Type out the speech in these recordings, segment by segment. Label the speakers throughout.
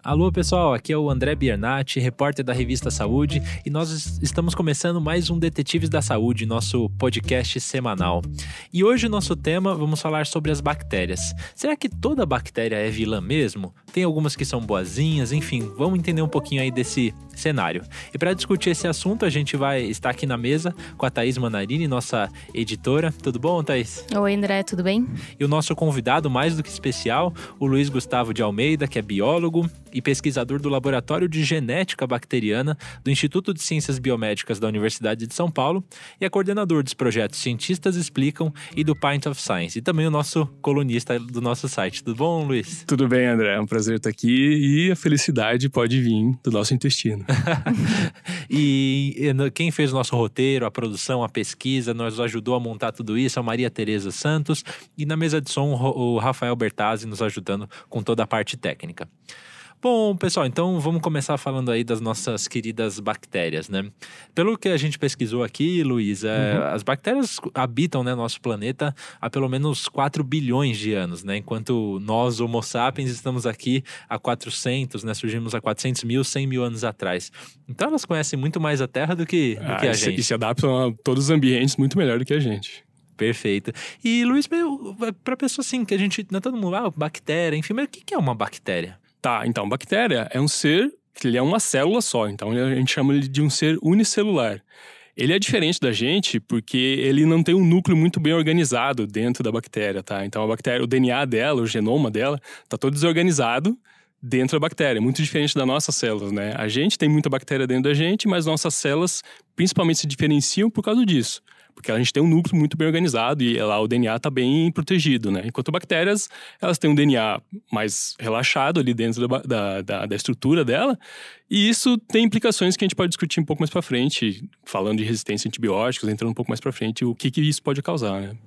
Speaker 1: Alô pessoal, aqui é o André Biernati, repórter da revista Saúde, e nós estamos começando mais um Detetives da Saúde, nosso podcast semanal. E hoje o nosso tema, vamos falar sobre as bactérias. Será que toda bactéria é vilã mesmo? Tem algumas que são boazinhas, enfim, vamos entender um pouquinho aí desse cenário. E para discutir esse assunto, a gente vai estar aqui na mesa com a Thaís Manarini, nossa editora. Tudo bom, Thaís?
Speaker 2: Oi, André, tudo bem?
Speaker 1: E o nosso convidado mais do que especial, o Luiz Gustavo de Almeida, que é biólogo e pesquisador do Laboratório de Genética Bacteriana do Instituto de Ciências Biomédicas da Universidade de São Paulo e é coordenador dos projetos Cientistas Explicam e do Pint of Science, e também o nosso colunista do nosso site. Tudo bom, Luiz?
Speaker 3: Tudo bem, André. É um prazer estar aqui e a felicidade pode vir do nosso intestino.
Speaker 1: E quem fez o nosso roteiro, a produção, a pesquisa, nos ajudou a montar tudo isso, a Maria Tereza Santos, e na mesa de som o Rafael Bertazzi nos ajudando com toda a parte técnica. Bom, pessoal, então vamos começar falando aí das nossas queridas bactérias, né? Pelo que a gente pesquisou aqui, Luiz, as bactérias habitam, né, nosso planeta há pelo menos 4 bilhões de anos, né? Enquanto nós, Homo sapiens, estamos aqui há 400, né? Surgimos há 400 mil, 100 mil anos atrás. Então elas conhecem muito mais a Terra do que a gente.
Speaker 3: E se adaptam a todos os ambientes muito melhor do que a gente.
Speaker 1: Perfeito. E, Luiz, para pessoa assim, que a gente, não é todo mundo, bactéria, enfim, mas o que é uma bactéria?
Speaker 3: Tá, então, bactéria é um ser que ele é uma célula só, então a gente chama ele de um ser unicelular. Ele é diferente da gente porque ele não tem um núcleo muito bem organizado dentro da bactéria, tá? Então a bactéria, o DNA dela, o genoma dela, tá todo desorganizado dentro da bactéria, muito diferente das nossas células, né? A gente tem muita bactéria dentro da gente, mas nossas células principalmente se diferenciam por causa disso. Porque a gente tem um núcleo muito bem organizado e lá o DNA está bem protegido, né? Enquanto bactérias, elas têm um DNA mais relaxado ali dentro da estrutura dela. E isso tem implicações que a gente pode discutir um pouco mais para frente, falando de resistência a antibióticos, entrando um pouco mais para frente, o que isso pode causar, né?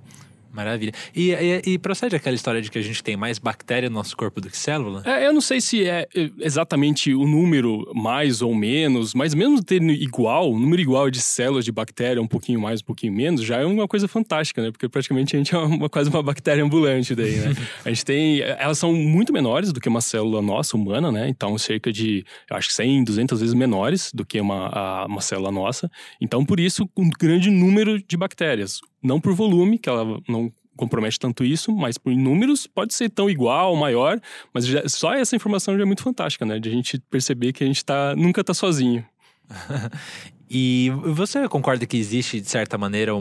Speaker 1: Maravilha. E procede aquela história de que a gente tem mais bactéria no nosso corpo do que célula?
Speaker 3: Eu não sei se é exatamente o número mais ou menos, mas mesmo tendo igual, o número igual de células de bactéria, um pouquinho mais, um pouquinho menos, já é uma coisa fantástica, né? Porque praticamente a gente é quase uma bactéria ambulante daí, né? A gente tem... Elas são muito menores do que uma célula nossa, humana, né? Então, cerca de, eu acho que 100, 200 vezes menores do que uma célula nossa. Então, por isso, um grande número de bactérias. Não por volume, que ela não compromete tanto isso, mas por números pode ser tão igual, maior, mas só essa informação já é muito fantástica, né? De a gente perceber que a gente nunca tá sozinho.
Speaker 1: E você concorda que existe, de certa maneira,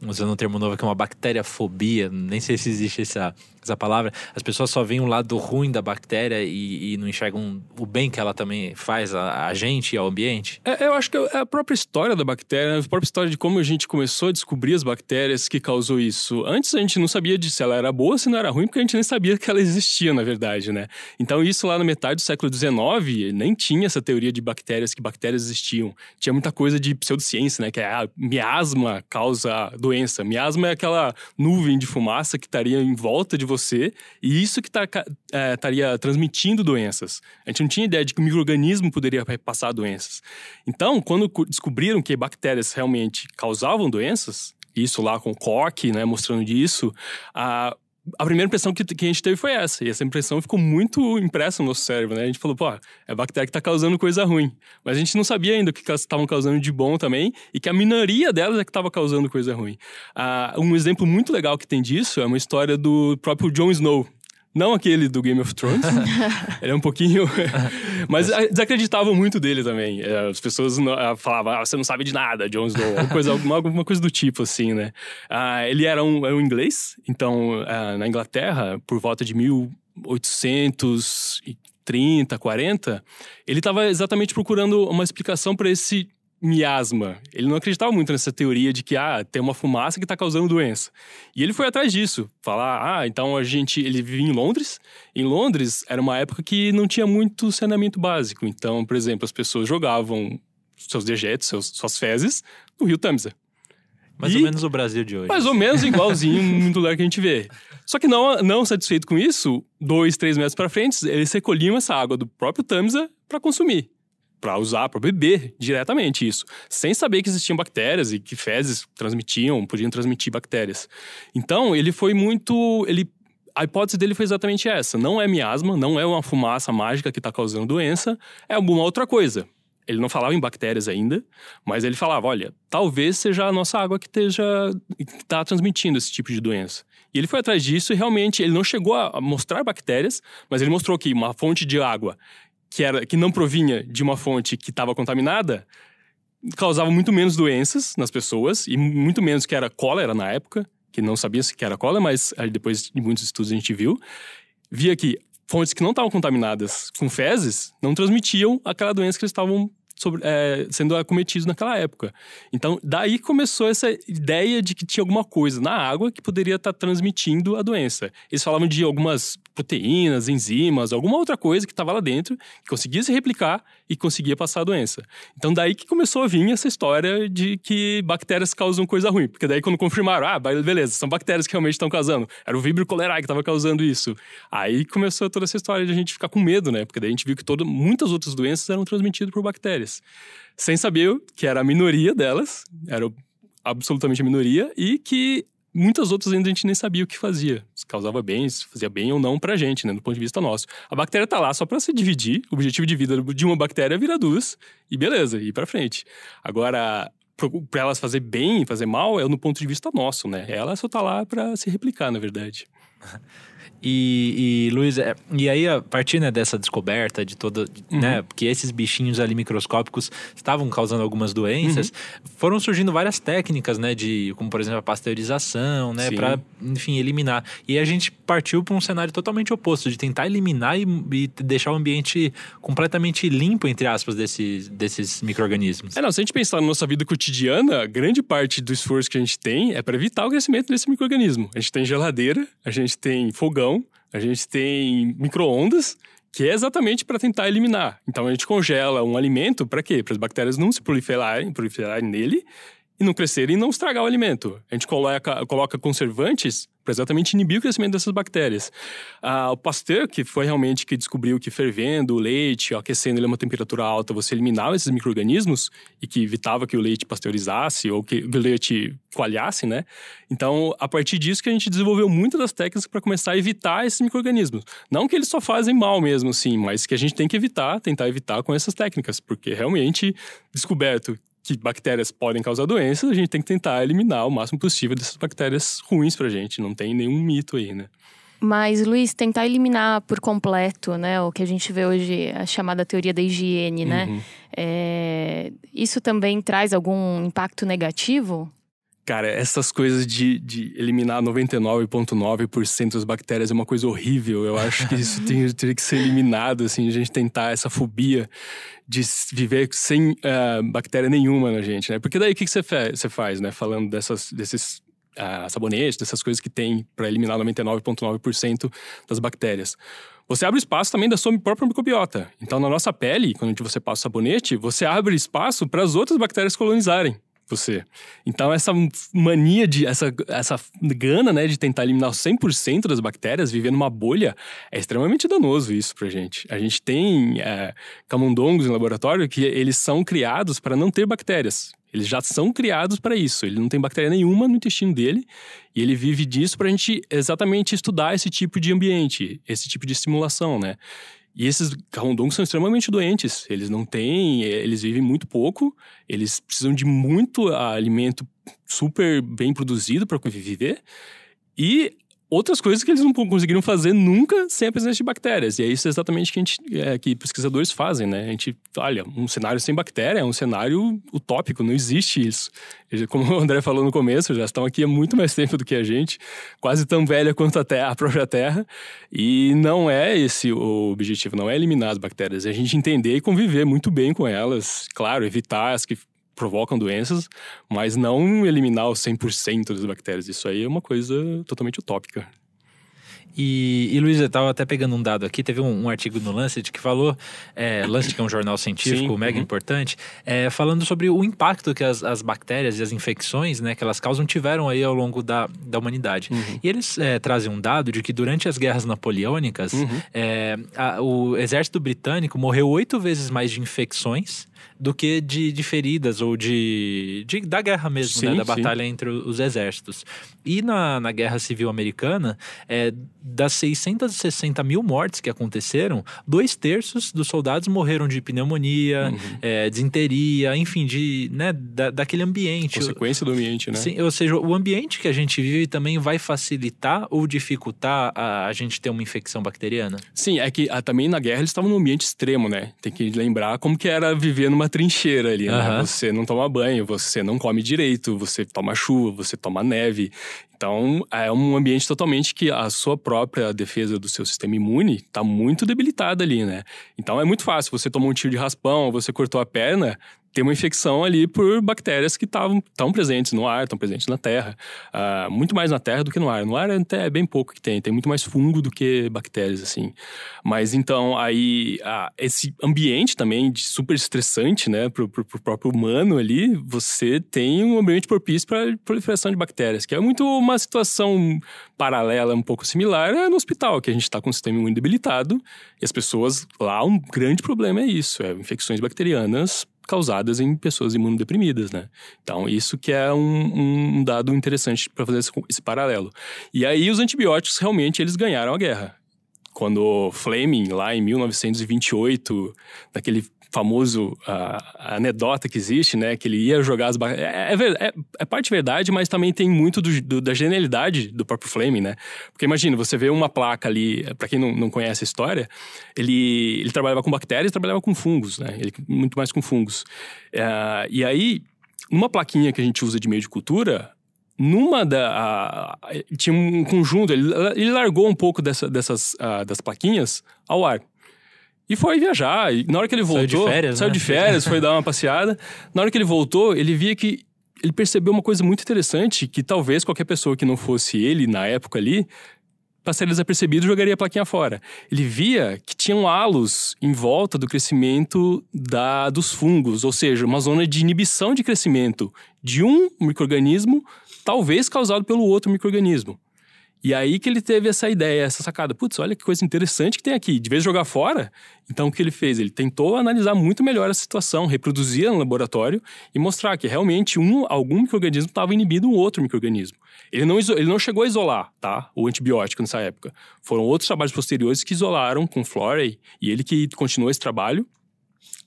Speaker 1: usando um termo novo aqui, uma bacteriafobia? Nem sei se existe essa palavra. As pessoas só veem o lado ruim da bactéria e não enxergam o bem que ela também faz a gente e ao ambiente?
Speaker 3: Eu acho que é a própria história da bactéria, a própria história de como a gente começou a descobrir as bactérias que causou isso. Antes a gente não sabia se ela era boa ou se não era ruim, porque a gente nem sabia que ela existia, na verdade, né? Então isso lá na metade do século XIX, nem tinha essa teoria de bactérias, que bactérias existiam. Tinha muita coisa de pseudociência, né? Que é miasma causa doença. Miasma é aquela nuvem de fumaça que estaria em volta de você e isso que estaria transmitindo doenças. A gente não tinha ideia de que o micro-organismo poderia passar doenças. Então, quando descobriram que bactérias realmente causavam doenças, isso lá com Koch, né, mostrando disso, a primeira impressão que a gente teve foi essa. E essa impressão ficou muito impressa no nosso cérebro, né? A gente falou, é a bactéria que está causando coisa ruim. Mas a gente não sabia ainda o que elas estavam causando de bom também e que a minoria delas é que estava causando coisa ruim. Um exemplo muito legal que tem disso é uma história do próprio Jon Snow. Não aquele do Game of Thrones. Ele é um pouquinho... Mas desacreditavam muito dele também. As pessoas falavam, você não sabe de nada, Jon Snow. Alguma coisa do tipo, assim, né? Ele era um inglês. Então, na Inglaterra, por volta de 1830, 40, ele estava exatamente procurando uma explicação para esse miasma. Ele não acreditava muito nessa teoria de que tem uma fumaça que está causando doença. E ele foi atrás disso. Falar, então ele vivia em Londres. Em Londres era uma época que não tinha muito saneamento básico. Então, por exemplo, as pessoas jogavam seus dejetos, suas fezes no rio Tâmisa.
Speaker 1: Mais ou menos o Brasil de hoje.
Speaker 3: Mais ou menos igualzinho no lugar que a gente vê. Só que não satisfeito com isso, 2, 3 metros para frente, eles recolhiam essa água do próprio Tâmisa para consumir. Para usar, para beber diretamente isso. Sem saber que existiam bactérias e que fezes podiam transmitir bactérias. Então, ele foi muito... a hipótese dele foi exatamente essa. Não é miasma, não é uma fumaça mágica que está causando doença, é alguma outra coisa. Ele não falava em bactérias ainda, mas ele falava, olha, talvez seja a nossa água que está transmitindo esse tipo de doença. E ele foi atrás disso e realmente ele não chegou a mostrar bactérias, mas ele mostrou que uma fonte de água que não provinha de uma fonte que estava contaminada causava muito menos doenças nas pessoas e muito menos que era cólera na época, que não sabia se era cólera, mas aí depois de muitos estudos a gente via que fontes que não estavam contaminadas com fezes não transmitiam aquela doença que eles estavam sendo acometidos naquela época. Então, daí começou essa ideia de que tinha alguma coisa na água que poderia estar transmitindo a doença. Eles falavam de algumas proteínas, enzimas, alguma outra coisa que estava lá dentro, que conseguia se replicar e conseguia passar a doença. Então, daí que começou a vir essa história de que bactérias causam coisa ruim. Porque daí quando confirmaram, beleza, são bactérias que realmente estão causando. Era o Vibrio cholerae que estava causando isso. Aí começou toda essa história de a gente ficar com medo, né? Porque daí a gente viu que muitas outras doenças eram transmitidas por bactérias. Sem saber que era a minoria delas, era absolutamente a minoria, e que muitas outras ainda a gente nem sabia o que fazia. Se causava bem, se fazia bem ou não pra gente, né, do ponto de vista nosso. A bactéria tá lá só pra se dividir, o objetivo de vida de uma bactéria é virar duas, e beleza, ir pra frente. Agora, pra elas fazer bem, fazer mal, é no ponto de vista nosso, né? Ela só tá lá pra se replicar, na verdade.
Speaker 1: E Luiz, e aí a partir, né, dessa descoberta de toda, né, que esses bichinhos ali microscópicos estavam causando algumas doenças, foram surgindo várias técnicas, né, como por exemplo a pasteurização, né, para, enfim, eliminar. E a gente partiu para um cenário totalmente oposto, de tentar eliminar e deixar o ambiente completamente limpo, entre aspas, desses micro-organismos.
Speaker 3: Se a gente pensar na nossa vida cotidiana, grande parte do esforço que a gente tem é para evitar o crescimento desse micro-organismo. A gente tem geladeira, a gente tem fogão, a gente tem micro-ondas, que é exatamente para tentar eliminar. Então a gente congela um alimento para quê? Para as bactérias não se proliferarem nele e não crescerem e não estragar o alimento. A gente coloca conservantes para exatamente inibir o crescimento dessas bactérias. O Pasteur, que foi realmente que descobriu que fervendo o leite, aquecendo ele a uma temperatura alta, você eliminava esses micro-organismos e que evitava que o leite pasteurizasse ou que o leite coalhasse, né? Então, a partir disso que a gente desenvolveu muitas das técnicas para começar a evitar esses micro-organismos. Não que eles só fazem mal mesmo, assim, mas que a gente tem que tentar evitar com essas técnicas, porque realmente descoberto que bactérias podem causar doenças, a gente tem que tentar eliminar o máximo possível dessas bactérias ruins pra gente. Não tem nenhum mito aí, né?
Speaker 2: Mas, Luiz, tentar eliminar por completo, né? O que a gente vê hoje, a chamada teoria da higiene, né? Isso também traz algum impacto negativo?
Speaker 3: Cara, essas coisas de eliminar 99,9% das bactérias é uma coisa horrível. Eu acho que isso teria que ser eliminado, assim, a gente tentar essa fobia de viver sem bactéria nenhuma na gente, né? Porque daí o que você faz, né? Falando desses sabonetes, dessas coisas que tem para eliminar 99,9% das bactérias. Você abre espaço também da sua própria microbiota. Então, na nossa pele, quando você passa o sabonete, você abre espaço para as outras bactérias colonizarem você. Então, essa mania essa gana, né, de tentar eliminar 100% das bactérias, viver numa bolha, é extremamente danoso isso pra gente. A gente tem camundongos em laboratório que eles são criados para não ter bactérias. Eles já são criados para isso. Ele não tem bactéria nenhuma no intestino dele e ele vive disso pra gente exatamente estudar esse tipo de ambiente, esse tipo de estimulação, né? E esses camundongos são extremamente doentes. Eles vivem muito pouco, eles precisam de muito alimento super bem produzido para viver. E outras coisas que eles não conseguiram fazer nunca sem a presença de bactérias. E é isso exatamente que pesquisadores fazem, né? A gente, olha, um cenário sem bactéria é um cenário utópico, não existe isso. Como o André falou no começo, já estão aqui há muito mais tempo do que a gente, quase tão velha quanto a própria Terra. E não é esse o objetivo, não é eliminar as bactérias, é a gente entender e conviver muito bem com elas. Claro, evitar as que provocam doenças, mas não eliminar os 100% das bactérias. Isso aí é uma coisa totalmente utópica.
Speaker 1: E Luiz, eu estava até pegando um dado aqui, teve um artigo no Lancet que falou, Lancet que é um jornal científico mega importante, falando sobre o impacto que as bactérias e as infecções, né, que elas causam, tiveram aí ao longo da humanidade. E eles trazem um dado de que durante as guerras napoleônicas, o exército britânico morreu 8 vezes mais de infecções do que de feridas ou da guerra mesmo, né, da batalha entre os exércitos. E na Guerra Civil Americana, das 660 mil mortes que aconteceram, 2/3 dos soldados morreram de pneumonia, disenteria, enfim, daquele ambiente.
Speaker 3: Consequência do ambiente, né?
Speaker 1: Sim, ou seja, o ambiente que a gente vive também vai facilitar ou dificultar a gente ter uma infecção bacteriana?
Speaker 3: Sim, é que também na guerra eles estavam num ambiente extremo, né? Tem que lembrar como que era viver numa trincheira ali, né? Você não toma banho, você não come direito, você toma chuva, você toma neve. Então, é um ambiente totalmente que a sua própria defesa do seu sistema imune está muito debilitada ali, né? Então, é muito fácil. Você tomou um tiro de raspão, você cortou a perna, tem uma infecção ali por bactérias que estão presentes no ar, estão presentes na terra. Muito mais na terra do que no ar. No ar até é bem pouco que tem muito mais fungo do que bactérias, assim. Mas então, aí, esse ambiente também de super estressante, né, pro próprio humano ali, você tem um ambiente propício para proliferação de bactérias, que é muito uma situação paralela, um pouco similar, no hospital, que a gente está com o sistema imune debilitado, e as pessoas lá, um grande problema é isso, infecções bacterianas causadas em pessoas imunodeprimidas, né? Então, isso que é um dado interessante para fazer esse paralelo. E aí, os antibióticos, realmente, eles ganharam a guerra. Quando Fleming, lá em 1928, naquele famoso anedota que existe, né? Que ele ia jogar as bactérias. É parte verdade, mas também tem muito da genialidade do próprio Fleming, né? Porque imagina, você vê uma placa ali, para quem não conhece a história, ele trabalhava com bactérias e trabalhava com fungos, né? Muito mais com fungos. E aí, numa plaquinha que a gente usa de meio de cultura, tinha um conjunto, ele largou um pouco das plaquinhas ao ar. E foi viajar. E na hora que ele voltou... Saiu de férias, foi dar uma passeada. Na hora que ele voltou, ele via que... Ele percebeu uma coisa muito interessante, que talvez qualquer pessoa que não fosse ele, na época ali, passaria desapercebido e jogaria a plaquinha fora. Ele via que tinham halos em volta do crescimento dos fungos, ou seja, uma zona de inibição de crescimento de um micro-organismo, talvez causado pelo outro micro-organismo. E aí que ele teve essa ideia, essa sacada. Putz, olha que coisa interessante que tem aqui. De vez de jogar fora, então o que ele fez? Ele tentou analisar muito melhor a situação, reproduzir no laboratório e mostrar que realmente algum micro-organismo estava inibindo um outro micro-organismo. Ele não chegou a isolar, tá? O antibiótico nessa época. Foram outros trabalhos posteriores que isolaram com Florey, e ele que continuou esse trabalho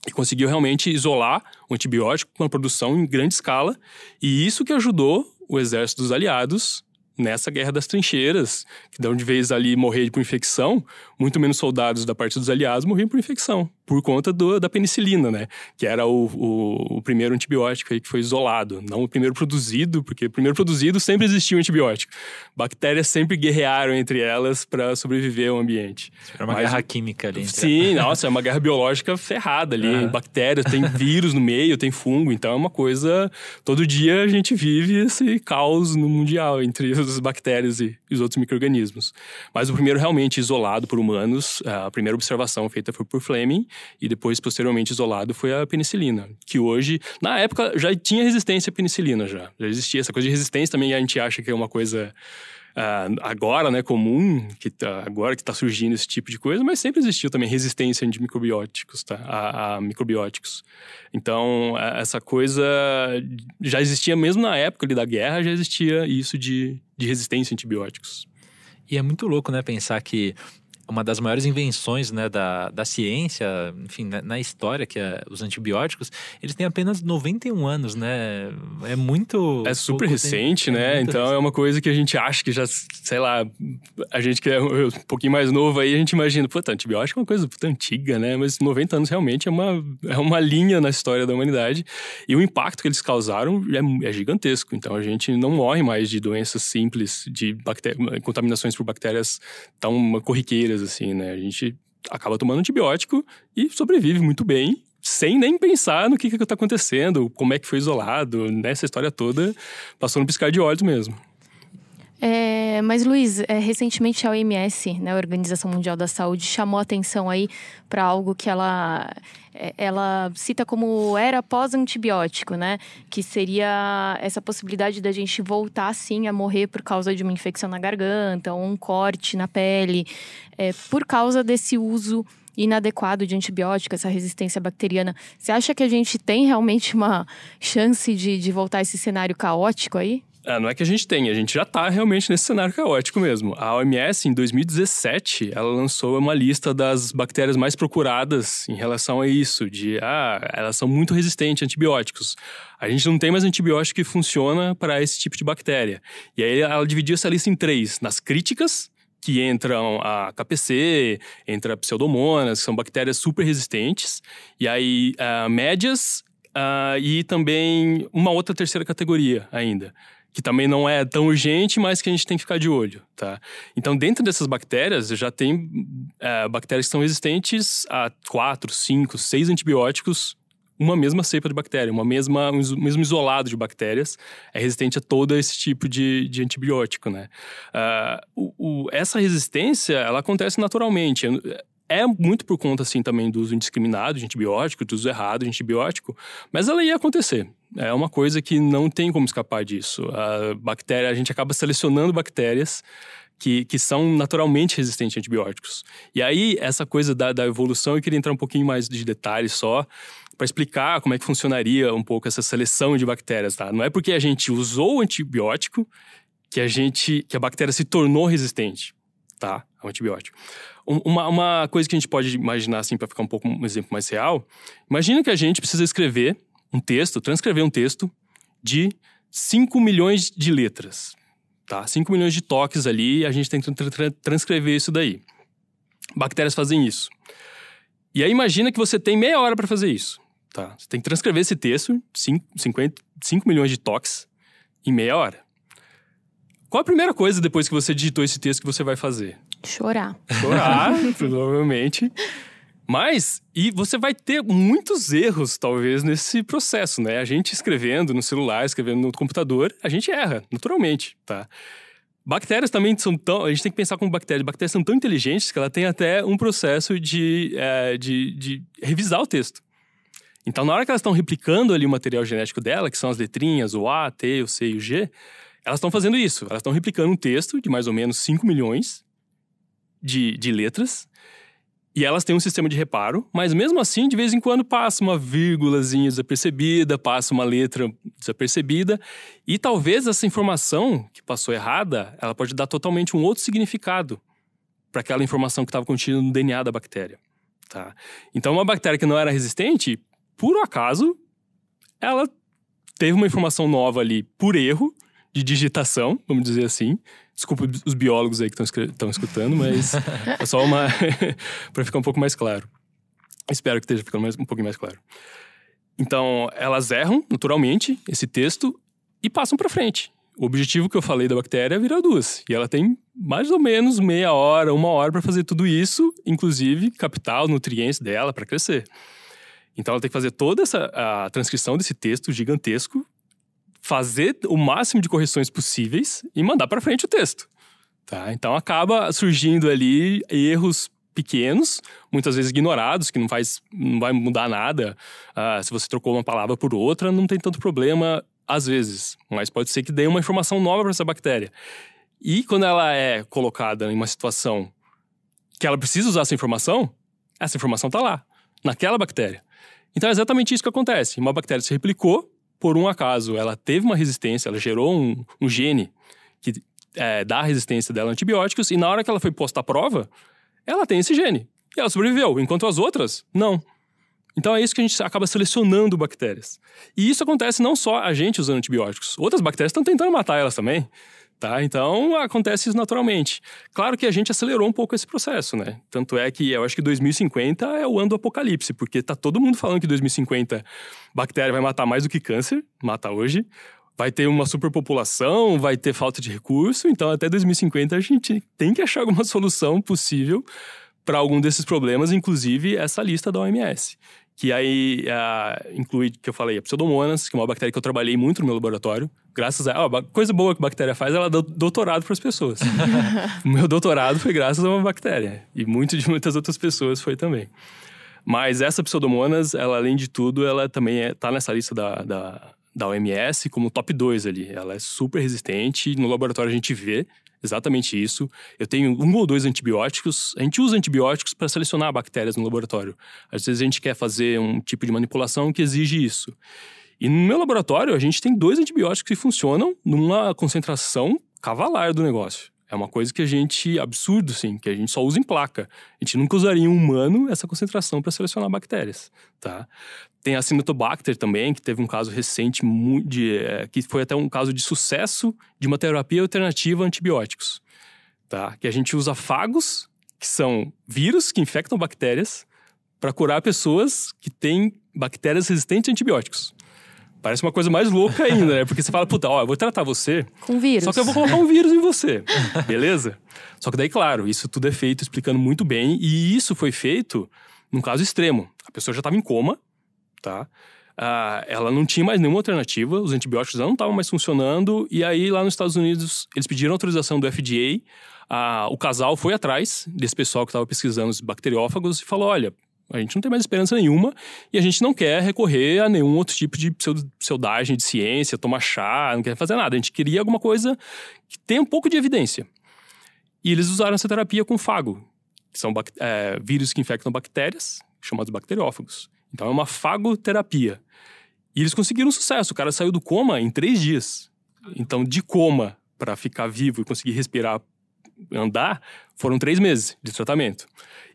Speaker 3: e conseguiu realmente isolar o antibiótico com uma produção em grande escala. E isso que ajudou o exército dos aliados nessa guerra das trincheiras, que de onde vez ali morrer por infecção, muito menos soldados da parte dos aliados morriam por infecção, por conta da penicilina, né? Que era o primeiro antibiótico aí que foi isolado, não o primeiro produzido, porque o primeiro produzido sempre existiu um antibiótico. Bactérias sempre guerrearam entre elas para sobreviver ao ambiente.
Speaker 1: Era uma guerra química ali.
Speaker 3: Sim, nossa, é uma guerra biológica ferrada ali. Bactérias, tem vírus no meio, tem fungo, então é uma coisa... Todo dia a gente vive esse caos no mundial entre as bactérias e os outros micro-organismos. Mas o primeiro realmente isolado por humanos, a primeira observação feita foi por Fleming, e depois, posteriormente, isolado foi a penicilina, que hoje, na época, já tinha resistência à penicilina, já existia. Essa coisa de resistência também a gente acha que é uma coisa agora, né, comum, agora que está surgindo esse tipo de coisa, mas sempre existiu também resistência de microbióticos, tá? A microbióticos. Então, essa coisa já existia mesmo na época ali da guerra, já existia isso de resistência a antibióticos.
Speaker 1: E é muito louco, né, pensar que uma das maiores invenções, né, da ciência, enfim, na história, que é os antibióticos, eles têm apenas 91 anos, né? É muito...
Speaker 3: É super recente, né? Então recente. É uma coisa que a gente acha que já, sei lá, a gente que é um pouquinho mais novo aí, a gente imagina, puta, antibiótico é uma coisa puta antiga, né? Mas 90 anos realmente é uma linha na história da humanidade. E o impacto que eles causaram é gigantesco. Então a gente não morre mais de doenças simples, de contaminações por bactérias tão corriqueiras, assim, né? A gente acaba tomando antibiótico e sobrevive muito bem, sem nem pensar no que está acontecendo, como é que foi isolado, nessa história toda, passou no piscar de olhos mesmo.
Speaker 2: Mas, Luiz, recentemente a OMS, né, a Organização Mundial da Saúde, chamou a atenção aí para algo que ela cita como era pós-antibiótico, né? Que seria essa possibilidade da gente voltar, sim, a morrer por causa de uma infecção na garganta ou um corte na pele, por causa desse uso inadequado de antibiótico, essa resistência bacteriana. Você acha que a gente tem realmente uma chance de voltar a esse cenário caótico aí?
Speaker 3: Não é que a gente já está realmente nesse cenário caótico mesmo. A OMS, em 2017, ela lançou uma lista das bactérias mais procuradas em relação a isso, elas são muito resistentes a antibióticos. A gente não tem mais antibiótico que funciona para esse tipo de bactéria. E aí ela dividiu essa lista em 3, nas críticas, que entram a KPC, entra a Pseudomonas, que são bactérias super resistentes, e aí médias e também uma outra terceira categoria ainda, que também não é tão urgente, mas que a gente tem que ficar de olho, tá? Então, dentro dessas bactérias, já tem bactérias que são resistentes a 4, 5, 6 antibióticos, uma mesma cepa de bactéria, um mesmo isolado de bactérias é resistente a todo esse tipo de antibiótico, né? Essa resistência, ela acontece naturalmente. É muito por conta, assim, também do uso indiscriminado de antibiótico, do uso errado de antibiótico, mas ela ia acontecer. É uma coisa que não tem como escapar disso. A gente acaba selecionando bactérias que são naturalmente resistentes a antibióticos. E aí, essa coisa da evolução, eu queria entrar um pouquinho mais de detalhes só, para explicar como é que funcionaria um pouco essa seleção de bactérias, tá? Não é porque a gente usou o antibiótico que a bactéria se tornou resistente, tá? Ao antibiótico. Uma coisa que a gente pode imaginar, assim, para ficar um exemplo mais real, imagina que a gente precisa transcrever um texto de 5 milhões de letras, tá? 5 milhões de toques ali, e a gente tem que transcrever isso daí. Bactérias fazem isso. E aí imagina que você tem meia hora para fazer isso, tá? Você tem que transcrever esse texto, 5 milhões de toques, em meia hora. Qual a primeira coisa depois que você digitou esse texto que você vai fazer?
Speaker 2: Chorar,
Speaker 3: provavelmente. E você vai ter muitos erros, talvez, nesse processo, né? A gente escrevendo no celular, escrevendo no computador, a gente erra, naturalmente, tá? Bactérias também são a gente tem que pensar como bactérias. Bactérias são tão inteligentes que ela tem até um processo de revisar o texto. Então, na hora que elas estão replicando ali o material genético dela, que são as letrinhas, o A, T, o C e o G, elas estão fazendo isso. Elas estão replicando um texto de mais ou menos 5 milhões de letras, e elas têm um sistema de reparo, mas mesmo assim, de vez em quando, passa uma vírgulazinha desapercebida, passa uma letra desapercebida, e talvez essa informação que passou errada, ela pode dar totalmente um outro significado para aquela informação que estava contida no DNA da bactéria, tá? Então, uma bactéria que não era resistente, por acaso, ela teve uma informação nova ali por erro de digitação, vamos dizer assim. Desculpa os biólogos aí que estão escutando, mas é só para ficar um pouco mais claro. Espero que esteja ficando um pouquinho mais claro. Então, elas erram, naturalmente, esse texto e passam para frente. O objetivo que eu falei da bactéria é virar 2. E ela tem mais ou menos meia hora, 1 hora para fazer tudo isso, inclusive captar os nutrientes dela para crescer. Então, ela tem que fazer toda a transcrição desse texto gigantesco, fazer o máximo de correções possíveis e mandar para frente o texto, tá? Então acaba surgindo ali erros pequenos, muitas vezes ignorados, que não vai mudar nada. Se você trocou uma palavra por outra, não tem tanto problema às vezes, mas pode ser que dê uma informação nova para essa bactéria. E quando ela é colocada em uma situação que ela precisa usar essa informação está lá, naquela bactéria. Então é exatamente isso que acontece. Uma bactéria se replicou, por um acaso, ela teve uma resistência, ela gerou um gene que dá a resistência dela a antibióticos, e na hora que ela foi posta à prova, ela tem esse gene. E ela sobreviveu, enquanto as outras, não. Então é isso que a gente acaba selecionando bactérias. E isso acontece não só a gente usando antibióticos. Outras bactérias estão tentando matar elas também, tá? Então acontece isso naturalmente. Claro que a gente acelerou um pouco esse processo, né? Tanto é que eu acho que 2050 é o ano do apocalipse, porque tá todo mundo falando que 2050 bactéria vai matar mais do que câncer, mata hoje. Vai ter uma superpopulação, vai ter falta de recurso, então até 2050 a gente tem que achar alguma solução possível para algum desses problemas, inclusive essa lista da OMS. Que aí inclui, que eu falei, a Pseudomonas, que é uma bactéria que eu trabalhei muito no meu laboratório. Graças a coisa boa que a bactéria faz, ela dá doutorado para as pessoas. O meu doutorado foi graças a uma bactéria. E muitas outras pessoas foi também. Mas essa Pseudomonas, ela, além de tudo, ela também está nessa lista da OMS como top 2 ali. Ela é super resistente. No laboratório a gente vê exatamente isso. Eu tenho 1 ou 2 antibióticos. A gente usa antibióticos para selecionar bactérias no laboratório. Às vezes a gente quer fazer um tipo de manipulação que exige isso. E no meu laboratório, a gente tem 2 antibióticos que funcionam numa concentração cavalar do negócio. É uma coisa que a gente, absurdo, assim, que a gente só usa em placa. A gente nunca usaria em um humano essa concentração para selecionar bactérias, tá? Tem a Acinetobacter também, que teve um caso recente, que foi até um caso de sucesso de uma terapia alternativa a antibióticos, tá? Que a gente usa fagos, que são vírus que infectam bactérias, para curar pessoas que têm bactérias resistentes a antibióticos. Parece uma coisa mais louca ainda, né? Porque você fala, puta, ó, eu vou tratar você...
Speaker 2: Com vírus.
Speaker 3: Só que eu vou colocar um vírus em você, beleza? Só que daí, claro, isso tudo é feito explicando muito bem. E isso foi feito num caso extremo. A pessoa já estava em coma, tá? Ela não tinha mais nenhuma alternativa, os antibióticos não estavam mais funcionando. E aí, lá nos Estados Unidos, eles pediram autorização do FDA. O casal foi atrás desse pessoal que estava pesquisando os bacteriófagos e falou, olha... A gente não tem mais esperança nenhuma e a gente não quer recorrer a nenhum outro tipo de pseudagem de ciência, tomar chá, não quer fazer nada. A gente queria alguma coisa que tenha um pouco de evidência. E eles usaram essa terapia com fago, que são vírus que infectam bactérias, chamados bacteriófagos. Então é uma fagoterapia. E eles conseguiram sucesso. O cara saiu do coma em 3 dias. Então, de coma para ficar vivo e conseguir respirar, andar, foram 3 meses de tratamento.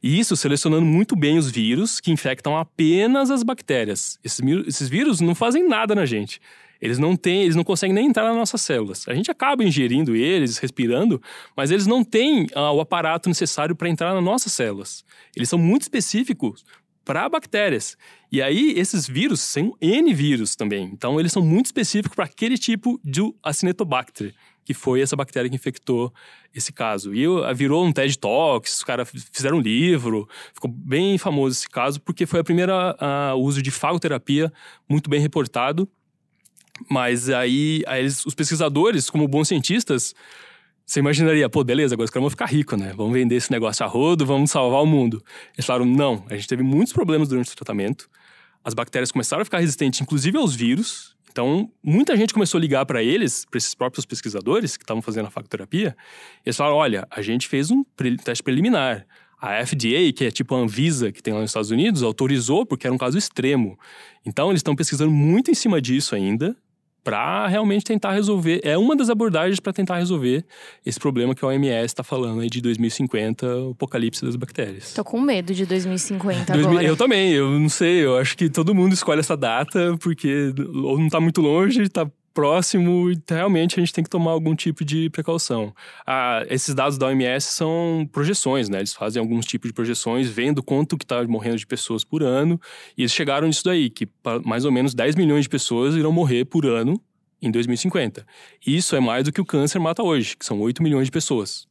Speaker 3: E isso selecionando muito bem os vírus que infectam apenas as bactérias. Esses vírus não fazem nada na gente. Eles não conseguem nem entrar nas nossas células. A gente acaba ingerindo eles, respirando, mas eles não têm o aparato necessário para entrar nas nossas células. Eles são muito específicos para bactérias. E aí, esses vírus são N vírus também. Então, eles são muito específicos para aquele tipo de Acinetobacter, que foi essa bactéria que infectou esse caso. E virou um TED Talks, os caras fizeram um livro, ficou bem famoso esse caso, porque foi a primeira uso de fagoterapia, muito bem reportado. Mas aí os pesquisadores, como bons cientistas, você imaginaria, pô, beleza, agora os caras vão ficar ricos, né? Vamos vender esse negócio a rodo, vamos salvar o mundo. Eles falaram, não, a gente teve muitos problemas durante o tratamento, as bactérias começaram a ficar resistentes, inclusive aos vírus. Então, muita gente começou a ligar para esses próprios pesquisadores que estavam fazendo a fagoterapia, e eles falaram, olha, a gente fez um teste preliminar. A FDA, que é tipo a Anvisa, que tem lá nos Estados Unidos, autorizou porque era um caso extremo. Então, eles estão pesquisando muito em cima disso ainda, para realmente tentar resolver. É uma das abordagens para tentar resolver esse problema que a OMS está falando aí de 2050, o apocalipse das bactérias.
Speaker 2: Tô com medo de 2050 agora.
Speaker 3: Eu também, eu não sei, eu acho que todo mundo escolhe essa data porque ou não está muito longe, está próximo, e realmente a gente tem que tomar algum tipo de precaução. Esses dados da OMS são projeções, né? Eles fazem alguns tipos de projeções, vendo quanto que está morrendo de pessoas por ano, e eles chegaram nisso daí, que mais ou menos 10 milhões de pessoas irão morrer por ano em 2050. Isso é mais do que o câncer mata hoje, que são 8 milhões de pessoas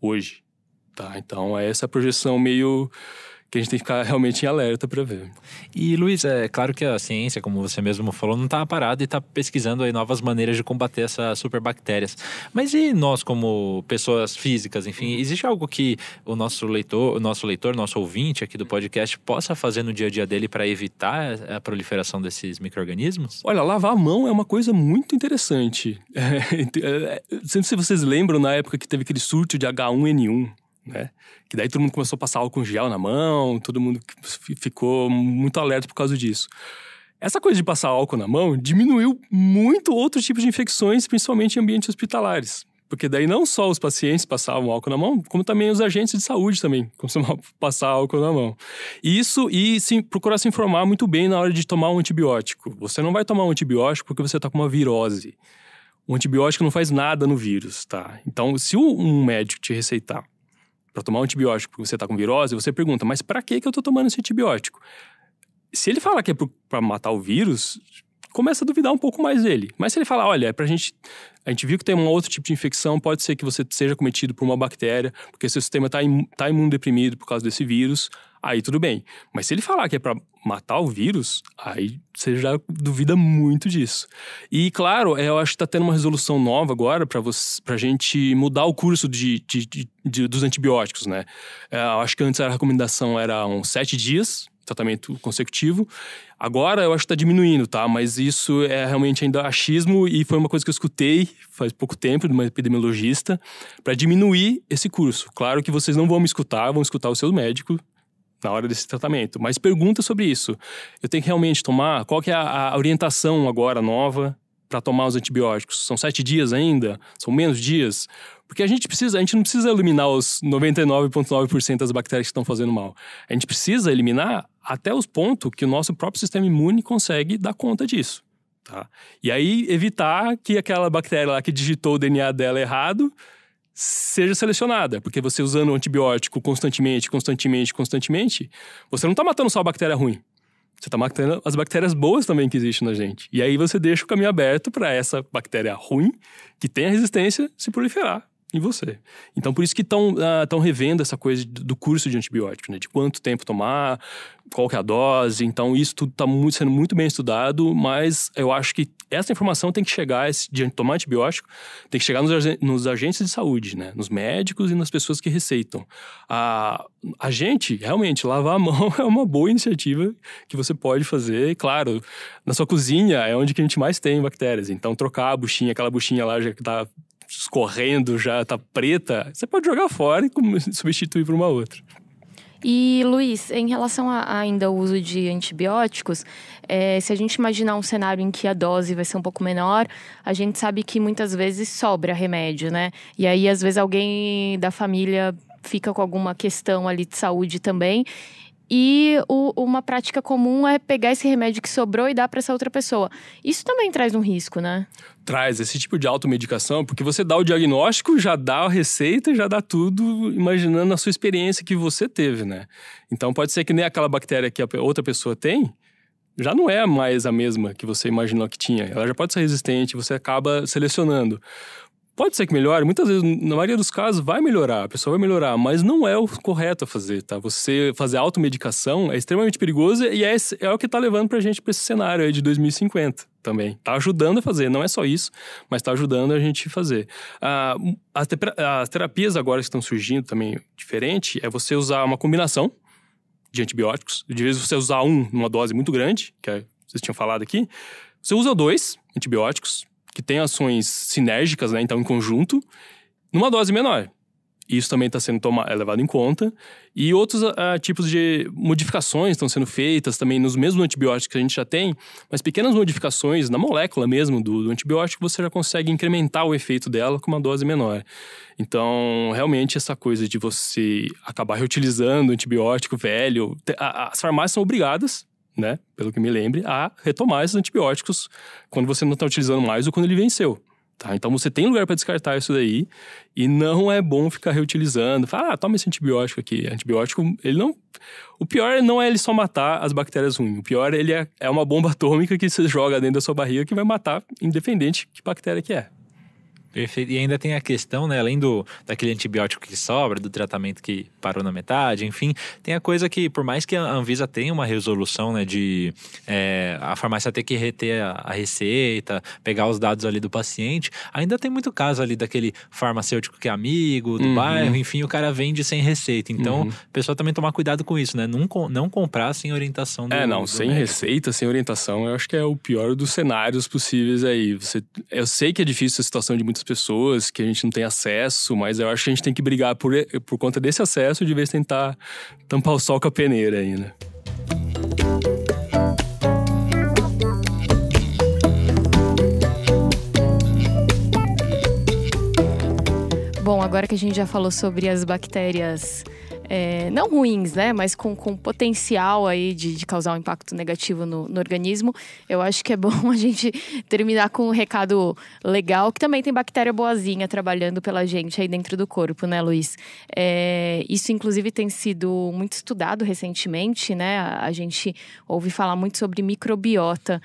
Speaker 3: hoje. Tá? Então, é essa projeção meio que a gente tem que ficar realmente em alerta para ver.
Speaker 1: E, Luiz, é claro que a ciência, como você mesmo falou, não está parada e está pesquisando aí novas maneiras de combater essas superbactérias. Mas e nós, como pessoas físicas, enfim, existe algo que o nosso leitor, nosso ouvinte aqui do podcast possa fazer no dia a dia dele para evitar a proliferação desses micro-organismos?
Speaker 3: Olha, lavar a mão é uma coisa muito interessante. Não sei se vocês lembram na época que teve aquele surto de H1N1, né? Que daí todo mundo começou a passar álcool gel na mão, todo mundo ficou muito alerta por causa disso. Essa coisa de passar álcool na mão diminuiu muito outros tipos de infecções, principalmente em ambientes hospitalares. Porque daí não só os pacientes passavam álcool na mão, como também os agentes de saúde também costumavam passar álcool na mão. E sim, procurar se informar muito bem na hora de tomar um antibiótico. Você não vai tomar um antibiótico porque você está com uma virose. O antibiótico não faz nada no vírus, tá? Então, se um médico te receitar para tomar um antibiótico porque você está com virose, você pergunta, mas para que eu estou tomando esse antibiótico? Se ele fala que é para matar o vírus, começa a duvidar um pouco mais dele. Mas se ele falar, olha, a gente viu que tem um outro tipo de infecção, pode ser que você seja cometido por uma bactéria, porque seu sistema está imunodeprimido por causa desse vírus, aí tudo bem. Mas se ele falar que é para matar o vírus, aí você já duvida muito disso. E claro, eu acho que está tendo uma resolução nova agora para a gente mudar o curso dos antibióticos, né? Eu acho que antes a recomendação era uns 7 dias, tratamento consecutivo. Agora eu acho que está diminuindo, tá? Mas isso é realmente ainda achismo e foi uma coisa que eu escutei faz pouco tempo de uma epidemiologista para diminuir esse curso. Claro que vocês não vão me escutar, vão escutar o seu médico, na hora desse tratamento. Mas pergunta sobre isso. Eu tenho que realmente tomar? Qual que é a orientação agora nova para tomar os antibióticos? São 7 dias ainda? São menos dias? Porque a gente não precisa eliminar os 99,9% das bactérias que estão fazendo mal. A gente precisa eliminar até os pontos que o nosso próprio sistema imune consegue dar conta disso. Tá? E aí evitar que aquela bactéria lá que digitou o DNA dela errado seja selecionada. Porque você usando o antibiótico constantemente, você não está matando só a bactéria ruim. Você está matando as bactérias boas também que existem na gente. E aí você deixa o caminho aberto para essa bactéria ruim, que tem a resistência, se proliferar em você. Então, por isso que estão revendo essa coisa do curso de antibiótico, né? De quanto tempo tomar, qual que é a dose. Então, isso tudo está sendo muito bem estudado, mas eu acho que essa informação tem que chegar, de tomar antibiótico, tem que chegar nos agentes de saúde, né? Nos médicos e nas pessoas que receitam. A gente, realmente, lavar a mão é uma boa iniciativa que você pode fazer. E, claro, na sua cozinha é onde que a gente mais tem bactérias. Então, trocar a buchinha, aquela buchinha lá já que está escorrendo, já tá preta, você pode jogar fora e substituir por uma outra.
Speaker 2: E, Luiz, em relação ainda ao uso de antibióticos, se a gente imaginar um cenário em que a dose vai ser um pouco menor, a gente sabe que muitas vezes sobra remédio, né? E aí, às vezes, alguém da família fica com alguma questão ali de saúde também. E uma prática comum é pegar esse remédio que sobrou e dar para essa outra pessoa. Isso também traz um risco, né?
Speaker 3: Traz esse tipo de automedicação, porque você dá o diagnóstico, já dá a receita, já dá tudo imaginando a sua experiência que você teve, né? Então pode ser que nem aquela bactéria que a outra pessoa tem, já não é mais a mesma que você imaginou que tinha. Ela já pode ser resistente, você acaba selecionando. Pode ser que melhore, muitas vezes, na maioria dos casos, vai melhorar, a pessoa vai melhorar, mas não é o correto a fazer, tá? Você fazer automedicação é extremamente perigoso e é o que tá levando pra gente pra esse cenário aí de 2050 também. Tá ajudando a fazer, não é só isso, mas tá ajudando a gente a fazer. As terapias agora que estão surgindo também diferente, é você usar uma combinação de antibióticos. De vez você usar numa dose muito grande, que vocês tinham falado aqui, você usa 2 antibióticos, que tem ações sinérgicas, né, então em conjunto, numa dose menor. Isso também está sendo levado em conta. E outros tipos de modificações estão sendo feitas também nos mesmos antibióticos que a gente já tem, mas pequenas modificações na molécula mesmo do antibiótico, você já consegue incrementar o efeito dela com uma dose menor. Então, realmente, essa coisa de você acabar reutilizando antibiótico velho, as farmácias são obrigadas, né, pelo que me lembre, a retomar esses antibióticos quando você não está utilizando mais ou quando ele venceu. Tá? Então você tem lugar para descartar isso daí e não é bom ficar reutilizando. Fala, toma esse antibiótico aqui. Antibiótico, ele não... O pior não é ele só matar as bactérias ruins. O pior, ele é uma bomba atômica que você joga dentro da sua barriga que vai matar, independente que bactéria que é.
Speaker 1: Perfeito. E ainda tem a questão, né, além daquele antibiótico que sobra, do tratamento que parou na metade, enfim, tem a coisa que, por mais que a Anvisa tenha uma resolução, né, de a farmácia ter que reter a receita, pegar os dados ali do paciente, ainda tem muito caso ali daquele farmacêutico que é amigo do bairro, enfim, o cara vende sem receita. Então, a pessoa também tomar cuidado com isso, né, não comprar sem orientação do
Speaker 3: sem
Speaker 1: médico.
Speaker 3: Receita, sem orientação, eu acho que é o pior dos cenários possíveis aí. Eu sei que é difícil a situação de muitas pessoas, que a gente não tem acesso, mas eu acho que a gente tem que brigar por conta desse acesso, de vez em tentar tampar o sol com a peneira aí, né?
Speaker 2: Bom, agora que a gente já falou sobre as bactérias não ruins, né? Mas com potencial aí de causar um impacto negativo no organismo, eu acho que é bom a gente terminar com um recado legal, que também tem bactéria boazinha trabalhando pela gente aí dentro do corpo, né, Luiz? Isso, inclusive, tem sido muito estudado recentemente, né? A gente ouve falar muito sobre microbiota.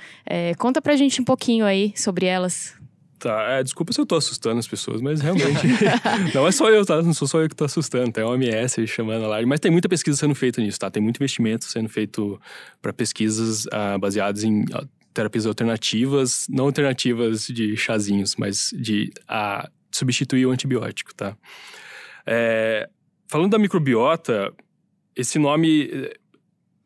Speaker 2: Conta pra gente um pouquinho aí sobre elas.
Speaker 3: Tá, desculpa se eu tô assustando as pessoas, mas realmente não é só eu, tá? Não sou só eu que tô assustando, tem a OMS chamando lá, mas tem muita pesquisa sendo feita nisso, tá? Tem muito investimento sendo feito para pesquisas baseadas em terapias alternativas, não alternativas de chazinhos, mas de substituir o antibiótico, tá? Falando da microbiota, esse nome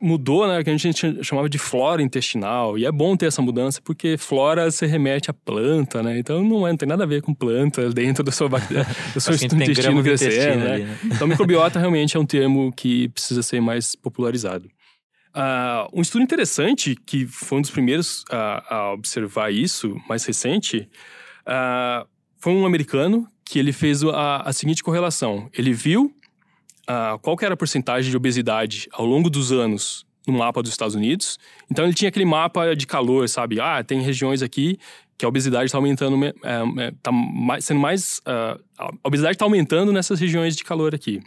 Speaker 3: mudou, né, que a gente chamava de flora intestinal. E é bom ter essa mudança, porque flora se remete à planta, né? Então não tem nada a ver com planta dentro da sua bactéria, do seu intestino crescendo, né?
Speaker 1: né?
Speaker 3: Então, microbiota realmente é um termo que precisa ser mais popularizado. Um estudo interessante, que foi um dos primeiros a observar isso, mais recente, foi um americano que ele fez a seguinte correlação. Ele viu qual que era a porcentagem de obesidade ao longo dos anos no mapa dos Estados Unidos. Então, ele tinha aquele mapa de calor, sabe? Tem regiões aqui que a obesidade está aumentando, a obesidade está aumentando nessas regiões de calor aqui.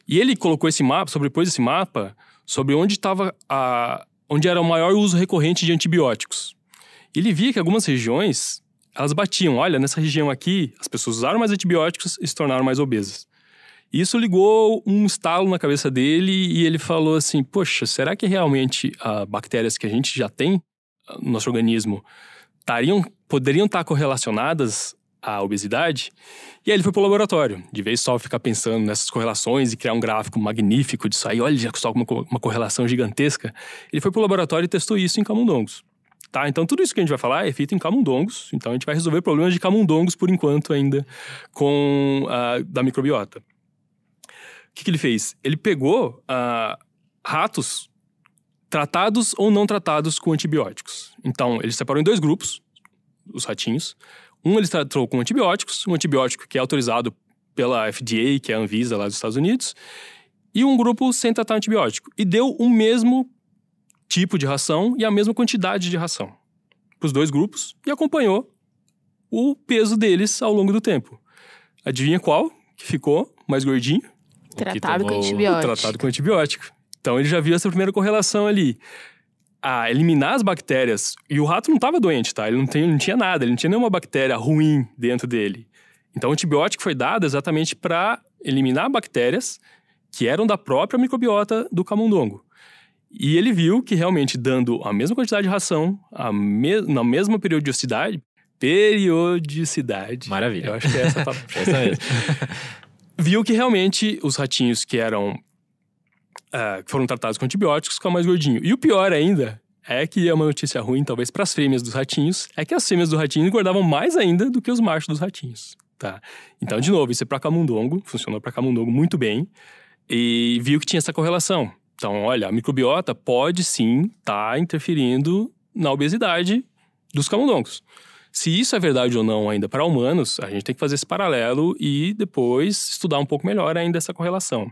Speaker 3: E ele colocou esse mapa, sobrepôs esse mapa, sobre onde era o maior uso recorrente de antibióticos. Ele via que algumas regiões, elas batiam. Olha, nessa região aqui, as pessoas usaram mais antibióticos e se tornaram mais obesas. Isso ligou um estalo na cabeça dele e ele falou assim, poxa, será que realmente bactérias que a gente já tem no nosso organismo poderiam estar correlacionadas à obesidade? E aí ele foi para o laboratório, de vez só ficar pensando nessas correlações e criar um gráfico magnífico disso aí, olha, já só uma correlação gigantesca. Ele foi para o laboratório e testou isso em camundongos. Tá, então tudo isso que a gente vai falar é feito em camundongos, então a gente vai resolver problemas de camundongos por enquanto ainda da microbiota. O que ele fez? Ele pegou ratos tratados ou não tratados com antibióticos. Então, ele separou em 2 grupos, os ratinhos. Ele tratou com antibióticos, um antibiótico que é autorizado pela FDA, que é a Anvisa lá dos Estados Unidos, e um grupo sem tratar antibiótico. E deu o mesmo tipo de ração e a mesma quantidade de ração para os 2 grupos e acompanhou o peso deles ao longo do tempo. Adivinha qual que ficou mais gordinho?
Speaker 2: Tratado com antibiótico.
Speaker 3: Tratado com antibiótico. Então, ele já viu essa primeira correlação ali. Eliminar as bactérias... E o rato não estava doente, tá? Ele não tinha nada, ele não tinha nenhuma bactéria ruim dentro dele. Então, o antibiótico foi dado exatamente para eliminar bactérias que eram da própria microbiota do camundongo. E ele viu que realmente dando a mesma quantidade de ração, na mesma periodicidade...
Speaker 1: Maravilha.
Speaker 3: Eu acho que é essa a palavra.
Speaker 1: Essa mesmo.
Speaker 3: Viu que realmente os ratinhos que foram tratados com antibióticos ficaram mais gordinhos. E o pior ainda é que é uma notícia ruim, talvez, para as fêmeas dos ratinhos, é que as fêmeas dos ratinhos engordavam mais ainda do que os machos dos ratinhos, tá? Então, de novo, isso é para camundongo, funcionou para camundongo muito bem, e viu que tinha essa correlação. Então, olha, a microbiota pode sim estar interferindo na obesidade dos camundongos. Se isso é verdade ou não ainda para humanos, a gente tem que fazer esse paralelo e depois estudar um pouco melhor ainda essa correlação.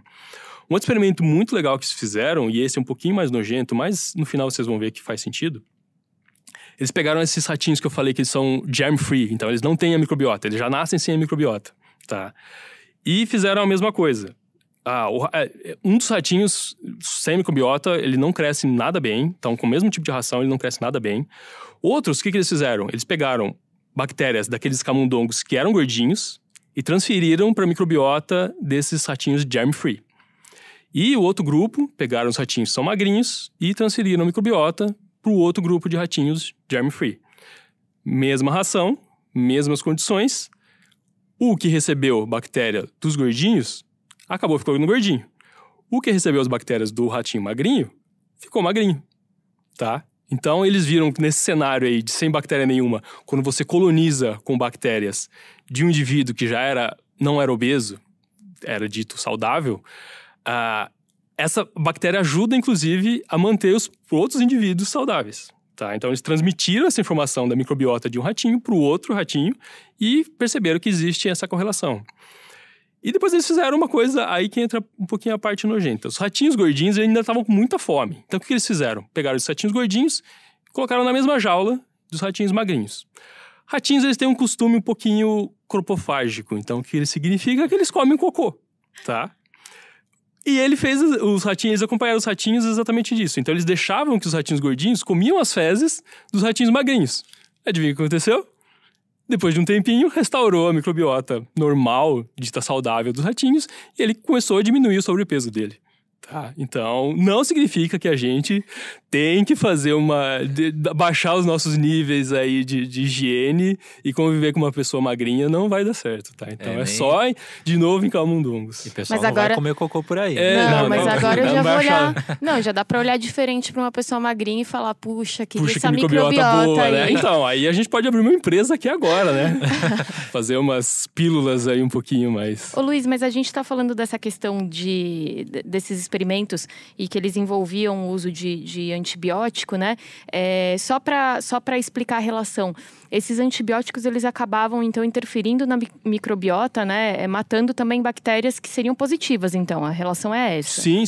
Speaker 3: Um outro experimento muito legal que eles fizeram, e esse é um pouquinho mais nojento, mas no final vocês vão ver que faz sentido. Eles pegaram esses ratinhos que eu falei que eles são germ-free, então eles não têm a microbiota, eles já nascem sem a microbiota, tá? E fizeram a mesma coisa. Um dos ratinhos sem microbiota, ele não cresce nada bem, então com o mesmo tipo de ração ele não cresce nada bem. Outros, o que eles fizeram? Eles pegaram bactérias daqueles camundongos que eram gordinhos e transferiram para a microbiota desses ratinhos germ-free. E o outro grupo, pegaram os ratinhos que são magrinhos e transferiram a microbiota para o outro grupo de ratinhos germ-free. Mesma ração, mesmas condições. O que recebeu bactéria dos gordinhos acabou ficando gordinho. O que recebeu as bactérias do ratinho magrinho ficou magrinho, tá? Então, eles viram que nesse cenário aí de sem bactéria nenhuma, quando você coloniza com bactérias de um indivíduo que não era obeso, era dito saudável, essa bactéria ajuda, inclusive, a manter os outros indivíduos saudáveis. Tá? Então, eles transmitiram essa informação da microbiota de um ratinho para o outro ratinho e perceberam que existe essa correlação. E depois eles fizeram uma coisa aí que entra um pouquinho a parte nojenta. Os ratinhos gordinhos ainda estavam com muita fome. Então, o que eles fizeram? Pegaram os ratinhos gordinhos e colocaram na mesma jaula dos ratinhos magrinhos. Ratinhos, eles têm um costume um pouquinho cropofágico. Então, o que ele significa é que eles comem cocô, tá? E ele fez os ratinhos, eles acompanharam os ratinhos exatamente disso. Então, eles deixavam que os ratinhos gordinhos comiam as fezes dos ratinhos magrinhos. Adivinha o que aconteceu? Depois de um tempinho, restaurou a microbiota normal, dita saudável dos ratinhos, e ele começou a diminuir o sobrepeso dele. Tá? Então, não significa que a gente tem que fazer baixar os nossos níveis aí de higiene e conviver com uma pessoa magrinha, não vai dar certo, tá? Então só, de novo, em camundongos.
Speaker 1: E o pessoal não vai comer cocô por aí.
Speaker 2: Mas agora eu já vou olhar... Não, já dá pra olhar diferente pra uma pessoa magrinha e falar, puxa, que essa microbiota boa, aí.
Speaker 3: Né? Então, aí a gente pode abrir uma empresa aqui agora, né? Fazer umas pílulas aí um pouquinho mais.
Speaker 2: Ô Luiz, mas a gente tá falando dessa questão desses experimentos e que eles envolviam o uso de antibiótico, né? Só para explicar a relação. Esses antibióticos, eles acabavam, então, interferindo na microbiota, né? Matando também bactérias que seriam positivas, então. A relação é essa.
Speaker 3: Sim.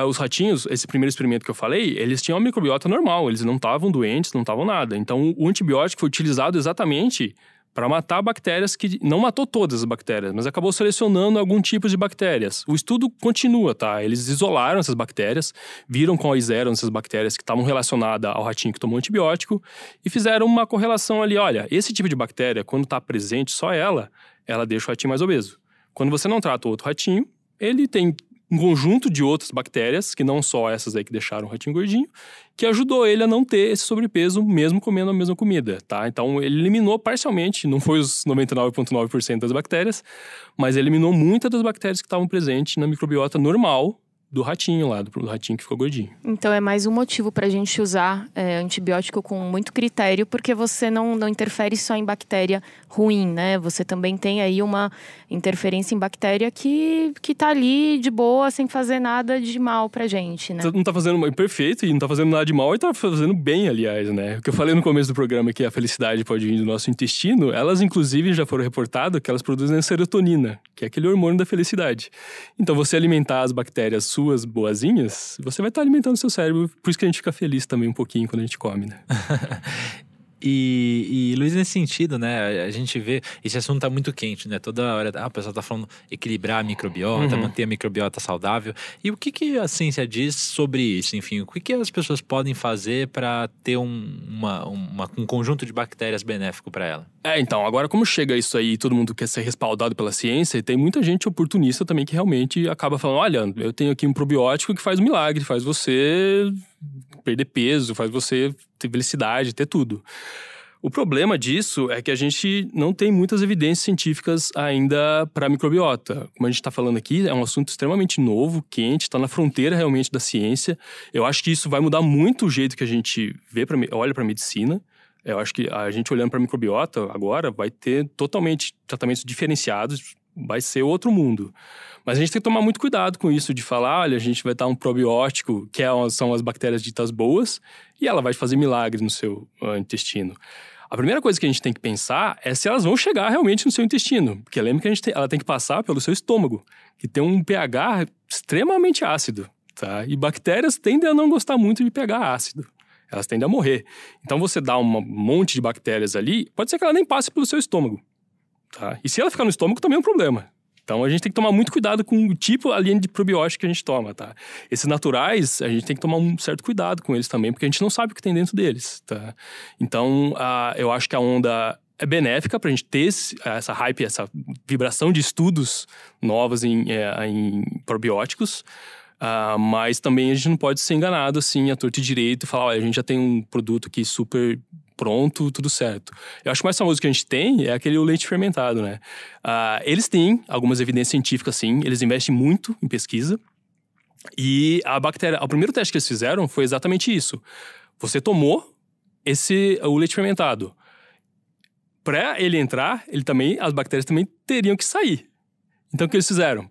Speaker 3: Os ratinhos, esse primeiro experimento que eu falei, eles tinham uma microbiota normal. Eles não estavam doentes, não estavam nada. Então, o antibiótico foi utilizado exatamente para matar bactérias que... Não matou todas as bactérias, mas acabou selecionando algum tipo de bactérias. O estudo continua, tá? Eles isolaram essas bactérias, viram quais eram essas bactérias que estavam relacionadas ao ratinho que tomou antibiótico e fizeram uma correlação ali. Olha, esse tipo de bactéria, quando está presente só ela deixa o ratinho mais obeso. Quando você não trata o outro ratinho, ele tem um conjunto de outras bactérias, que não só essas aí que deixaram o ratinho gordinho, que ajudou ele a não ter esse sobrepeso, mesmo comendo a mesma comida, tá? Então, ele eliminou parcialmente, não foi os 99,9% das bactérias, mas eliminou muitas das bactérias que estavam presentes na microbiota normal do ratinho lá, do ratinho que ficou gordinho.
Speaker 2: Então é mais um motivo pra gente usar antibiótico com muito critério, porque você não interfere só em bactéria ruim, né? Você também tem aí uma interferência em bactéria que tá ali de boa, sem fazer nada de mal pra gente, né?
Speaker 3: Não tá fazendo perfeito e não tá fazendo nada de mal e tá fazendo bem, aliás, né? O que eu falei no começo do programa, que a felicidade pode vir do nosso intestino, elas inclusive já foram reportadas que elas produzem serotonina, que é aquele hormônio da felicidade. Então você alimentar as bactérias suas boazinhas, você vai estar alimentando o seu cérebro, por isso que a gente fica feliz também um pouquinho quando a gente come, né?
Speaker 1: E Luiz, nesse sentido, né, a gente vê, esse assunto tá muito quente, né, toda hora, o pessoal tá falando equilibrar a microbiota, manter a microbiota saudável, e o que a ciência diz sobre isso, enfim, o que as pessoas podem fazer para ter um conjunto de bactérias benéfico para ela?
Speaker 3: Então, agora como chega isso aí, todo mundo quer ser respaldado pela ciência, e tem muita gente oportunista também que realmente acaba falando, olha, eu tenho aqui um probiótico que faz um milagre, faz você perder peso, faz você ter felicidade, ter tudo. O problema disso é que a gente não tem muitas evidências científicas ainda para a microbiota. Como a gente está falando aqui, é um assunto extremamente novo, quente, está na fronteira realmente da ciência. Eu acho que isso vai mudar muito o jeito que a gente olha para a medicina. Eu acho que a gente olhando para a microbiota agora vai ter totalmente tratamentos diferenciados, vai ser outro mundo. Mas a gente tem que tomar muito cuidado com isso, de falar, olha, a gente vai dar um probiótico, que são as bactérias ditas boas, e ela vai fazer milagre no seu intestino. A primeira coisa que a gente tem que pensar é se elas vão chegar realmente no seu intestino. Porque lembra que ela tem que passar pelo seu estômago, que tem um pH extremamente ácido, tá? E bactérias tendem a não gostar muito de pH ácido. Elas tendem a morrer. Então, você dá um monte de bactérias ali, pode ser que ela nem passe pelo seu estômago, tá? E se ela ficar no estômago, também é um problema. Então, a gente tem que tomar muito cuidado com o tipo ali de probiótico que a gente toma, tá? Esses naturais, a gente tem que tomar um certo cuidado com eles também, porque a gente não sabe o que tem dentro deles, tá? Então, eu acho que a onda é benéfica pra gente ter essa hype, essa vibração de estudos novos em probióticos, mas também a gente não pode ser enganado, assim, à torta e direito e falar, olha, a gente já tem um produto aqui super pronto, tudo certo. Eu acho que o mais famoso que a gente tem é aquele leite fermentado, né? Eles têm algumas evidências científicas, sim, eles investem muito em pesquisa. E o primeiro teste que eles fizeram foi exatamente isso. Você tomou o leite fermentado. Para ele entrar, as bactérias também teriam que sair. Então, o que eles fizeram?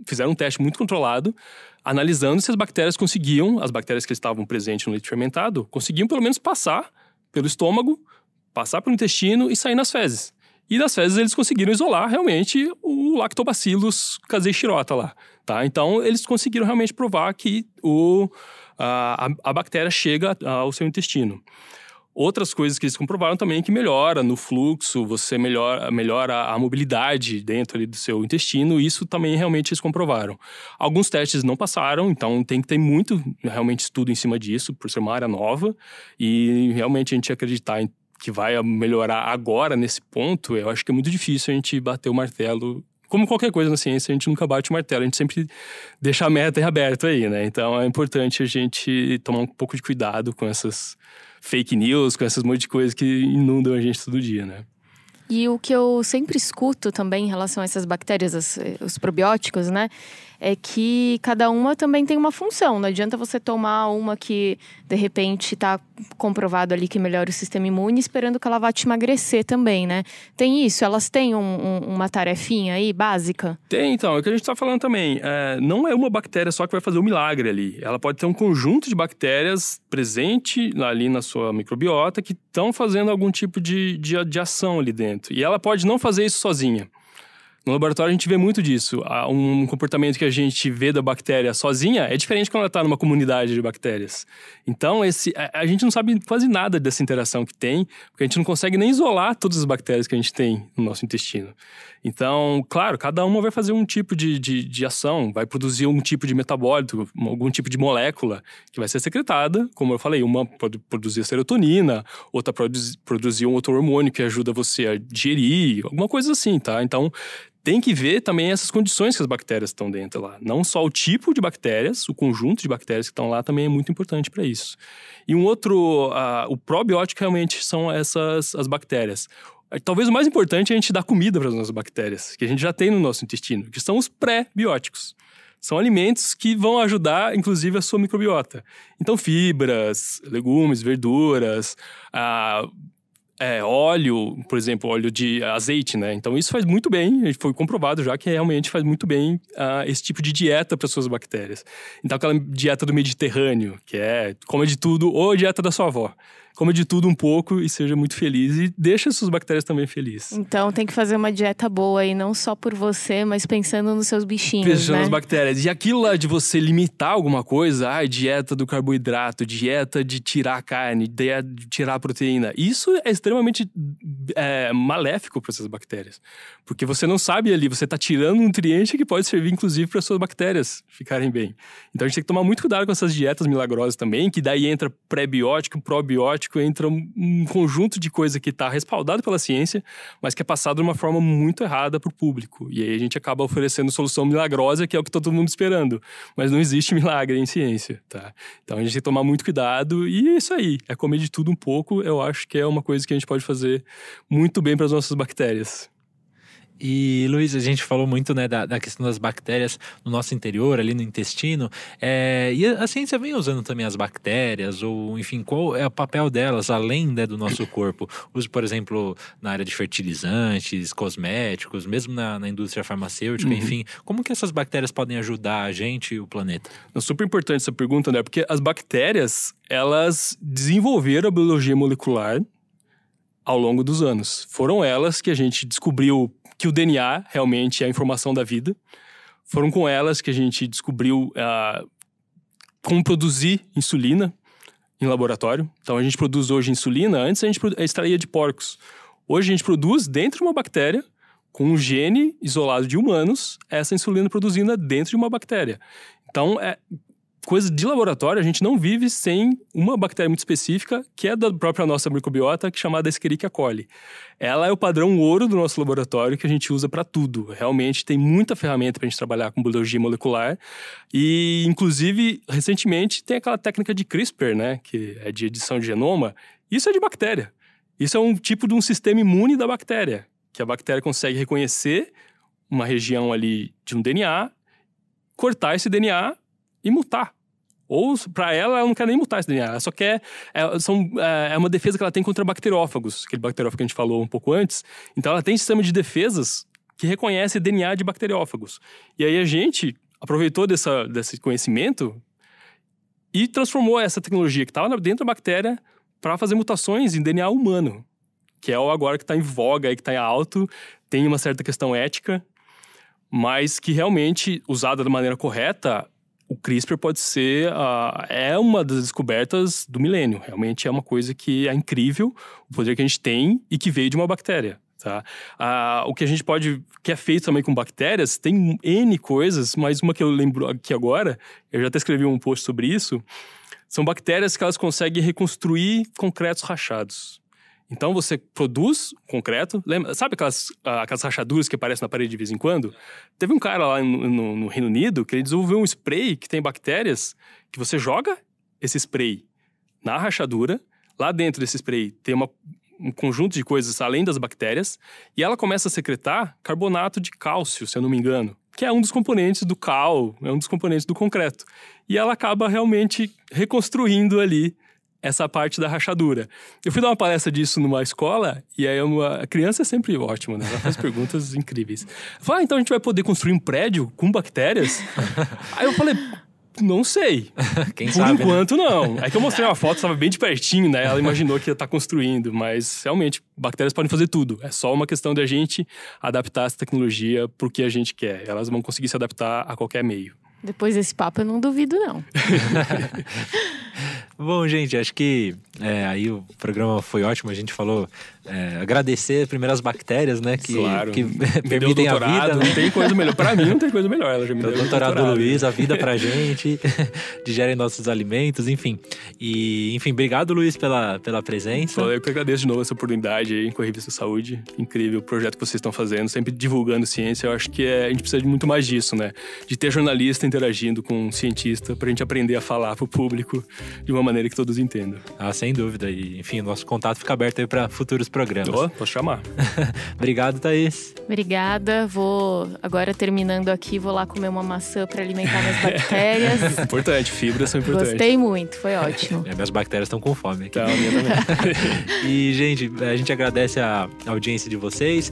Speaker 3: Fizeram um teste muito controlado, analisando se as bactérias que estavam presentes no leite fermentado, conseguiam pelo menos passar pelo estômago, passar pelo intestino e sair nas fezes. E nas fezes eles conseguiram isolar realmente o Lactobacillus casei shirota lá, tá? Então eles conseguiram realmente provar que a bactéria chega ao seu intestino. Outras coisas que eles comprovaram também que melhora no fluxo, você melhora a mobilidade dentro ali do seu intestino, isso também realmente eles comprovaram. Alguns testes não passaram, então tem que ter muito realmente estudo em cima disso, por ser uma área nova, e realmente a gente acreditar que vai melhorar agora nesse ponto, eu acho que é muito difícil a gente bater o martelo como qualquer coisa na ciência, a gente nunca bate o martelo, a gente sempre deixa a meta em aberto aí, né? Então é importante a gente tomar um pouco de cuidado com essas fake news, com essas monte de coisas que inundam a gente todo dia, né?
Speaker 2: E o que eu sempre escuto também em relação a essas bactérias, os probióticos, né? É que cada uma também tem uma função. Não adianta você tomar uma que, de repente, está comprovado ali que melhora o sistema imune, esperando que ela vá te emagrecer também, né? Tem isso? Elas têm uma tarefinha aí, básica?
Speaker 3: Tem, então. É o que a gente está falando também. Não é uma bactéria só que vai fazer o milagre ali. Ela pode ter um conjunto de bactérias presente ali na sua microbiota que estão fazendo algum tipo de ação ali dentro. E ela pode não fazer isso sozinha. No laboratório a gente vê muito disso. Um comportamento que a gente vê da bactéria sozinha é diferente quando ela está numa comunidade de bactérias. Então, a gente não sabe quase nada dessa interação que tem, porque a gente não consegue nem isolar todas as bactérias que a gente tem no nosso intestino. Então, claro, cada uma vai fazer um tipo de ação, vai produzir um tipo de metabólito, algum tipo de molécula que vai ser secretada. Como eu falei, uma pode produzir serotonina, outra pode produzir um outro hormônio que ajuda você a digerir, alguma coisa assim, tá? Então, tem que ver também essas condições que as bactérias estão dentro lá. Não só o tipo de bactérias, o conjunto de bactérias que estão lá também é muito importante para isso. E um outro, o probiótico realmente são as bactérias. Talvez o mais importante é a gente dar comida para as nossas bactérias, que a gente já tem no nosso intestino, que são os pré-bióticos. São alimentos que vão ajudar, inclusive, a sua microbiota. Então, fibras, legumes, verduras, óleo, por exemplo, óleo de azeite, né? Então isso faz muito bem, foi comprovado já que realmente faz muito bem esse tipo de dieta para suas bactérias. Então aquela dieta do Mediterrâneo, que é coma de tudo, ou a dieta da sua avó. Coma de tudo um pouco e seja muito feliz e deixa suas bactérias também felizes.
Speaker 2: Então tem que fazer uma dieta boa e não só por você, mas pensando nos seus bichinhos,
Speaker 3: pensando
Speaker 2: né?
Speaker 3: nas bactérias. E aquilo lá de você limitar alguma coisa, dieta do carboidrato, dieta de tirar a carne, de tirar a proteína, isso é extremamente maléfico para essas bactérias. Porque você não sabe ali, você está tirando um nutriente que pode servir inclusive para suas bactérias ficarem bem. Então a gente tem que tomar muito cuidado com essas dietas milagrosas também, que daí entra pré-biótico, probiótico, entra um conjunto de coisa que está respaldado pela ciência, mas que é passado de uma forma muito errada para o público. E aí a gente acaba oferecendo solução milagrosa, que é o que está todo mundo esperando. Mas não existe milagre em ciência, tá? Então a gente tem que tomar muito cuidado e é isso aí. É comer de tudo um pouco, eu acho que é uma coisa que a gente pode fazer muito bem para as nossas bactérias.
Speaker 1: E, Luiz, a gente falou muito, né, da questão das bactérias no nosso interior, ali no intestino. E a ciência vem usando também as bactérias, ou, enfim, qual é o papel delas, além, né, do nosso corpo? Uso, por exemplo, na área de fertilizantes, cosméticos, mesmo na indústria farmacêutica, enfim. Como que essas bactérias podem ajudar a gente e o planeta?
Speaker 3: É super importante essa pergunta, né? Porque as bactérias, elas desenvolveram a biologia molecular ao longo dos anos. Foram elas que a gente descobriu que o DNA realmente é a informação da vida. Foram com elas que a gente descobriu como produzir insulina em laboratório. Então a gente produz hoje insulina, antes a gente extraía de porcos. Hoje a gente produz dentro de uma bactéria, com um gene isolado de humanos, essa insulina produzida dentro de uma bactéria. Então coisa de laboratório, a gente não vive sem uma bactéria muito específica, que é da própria nossa microbiota, que é chamada Escherichia coli. Ela é o padrão ouro do nosso laboratório, que a gente usa para tudo. Realmente tem muita ferramenta para a gente trabalhar com biologia molecular. E, inclusive, recentemente, tem aquela técnica de CRISPR, né, que é de edição de genoma. Isso é de bactéria. Isso é um tipo de um sistema imune da bactéria, que a bactéria consegue reconhecer uma região ali de um DNA, cortar esse DNA e mutar. Ou, para ela não quer nem mutar esse DNA. Ela só quer... É uma defesa que ela tem contra bacteriófagos. Aquele bacteriófago que a gente falou um pouco antes. Então, ela tem um sistema de defesas que reconhece DNA de bacteriófagos. E aí, a gente aproveitou desse conhecimento e transformou essa tecnologia que estava dentro da bactéria para fazer mutações em DNA humano. Que é o agora que está em voga, que está em alto. Tem uma certa questão ética. Mas que realmente, usada da maneira correta... O CRISPR pode ser uma das descobertas do milênio. Realmente é uma coisa que é incrível, o poder que a gente tem e que veio de uma bactéria. Tá? O que a gente que é feito também com bactérias, tem N coisas, mas uma que eu lembro aqui agora, eu já até escrevi um post sobre isso, são bactérias que elas conseguem reconstruir concretos rachados. Então você produz concreto, lembra, sabe aquelas rachaduras que aparecem na parede de vez em quando? Teve um cara lá no Reino Unido que ele desenvolveu um spray que tem bactérias, que você joga esse spray na rachadura, lá dentro desse spray tem um conjunto de coisas além das bactérias, e ela começa a secretar carbonato de cálcio, se eu não me engano, que é um dos componentes do cal, é um dos componentes do concreto. E ela acaba realmente reconstruindo ali essa parte da rachadura. Eu fui dar uma palestra disso numa escola, e aí a criança é sempre ótima, né? Ela faz perguntas incríveis. Fala, então a gente vai poder construir um prédio com bactérias? Aí eu falei, não sei.
Speaker 1: Quem sabe,
Speaker 3: por enquanto, né? Não. Aí que eu mostrei uma foto, estava bem de pertinho, né? Ela imaginou que ia estar construindo, mas realmente, bactérias podem fazer tudo. É só uma questão de a gente adaptar essa tecnologia pro que a gente quer. Elas vão conseguir se adaptar a qualquer meio.
Speaker 2: Depois desse papo eu não duvido, não.
Speaker 1: Bom, gente, acho que aí o programa foi ótimo. A gente falou agradecer primeiro as bactérias, né? Que,
Speaker 3: claro.
Speaker 1: Que permitem a vida.
Speaker 3: Não tem coisa melhor. Pra mim não tem coisa melhor. Ela já me deu
Speaker 1: o doutorado do Luiz, a vida pra gente, digerem nossos alimentos, enfim. E, enfim, obrigado, Luiz, pela presença.
Speaker 3: Eu que agradeço de novo essa oportunidade aí com a Revista Saúde. Incrível o projeto que vocês estão fazendo, sempre divulgando ciência. Eu acho que a gente precisa de muito mais disso, né? De ter jornalista interagindo com um cientista pra gente aprender a falar pro público de uma maneira que todos entendam.
Speaker 1: Ah, sem dúvida. E, enfim, nosso contato fica aberto aí para futuros programas.
Speaker 3: Posso chamar.
Speaker 1: Obrigado, Thaís.
Speaker 2: Obrigada. Vou, agora terminando aqui, vou lá comer uma maçã para alimentar minhas bactérias.
Speaker 3: Importante, fibras são importantes.
Speaker 2: Gostei muito, foi ótimo.
Speaker 1: Minhas bactérias estão com fome aqui.
Speaker 3: Tá, a minha também.
Speaker 1: E, gente, a gente agradece a audiência de vocês.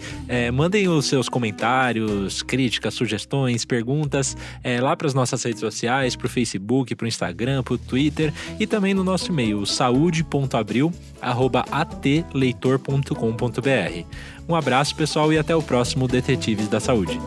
Speaker 1: Mandem os seus comentários, críticas, sugestões, perguntas lá para as nossas redes sociais, pro Facebook, pro Instagram, pro Twitter e também no nosso e-mail, saude.abril@atleitor.com.br. Um abraço, pessoal, e até o próximo Detetives da Saúde.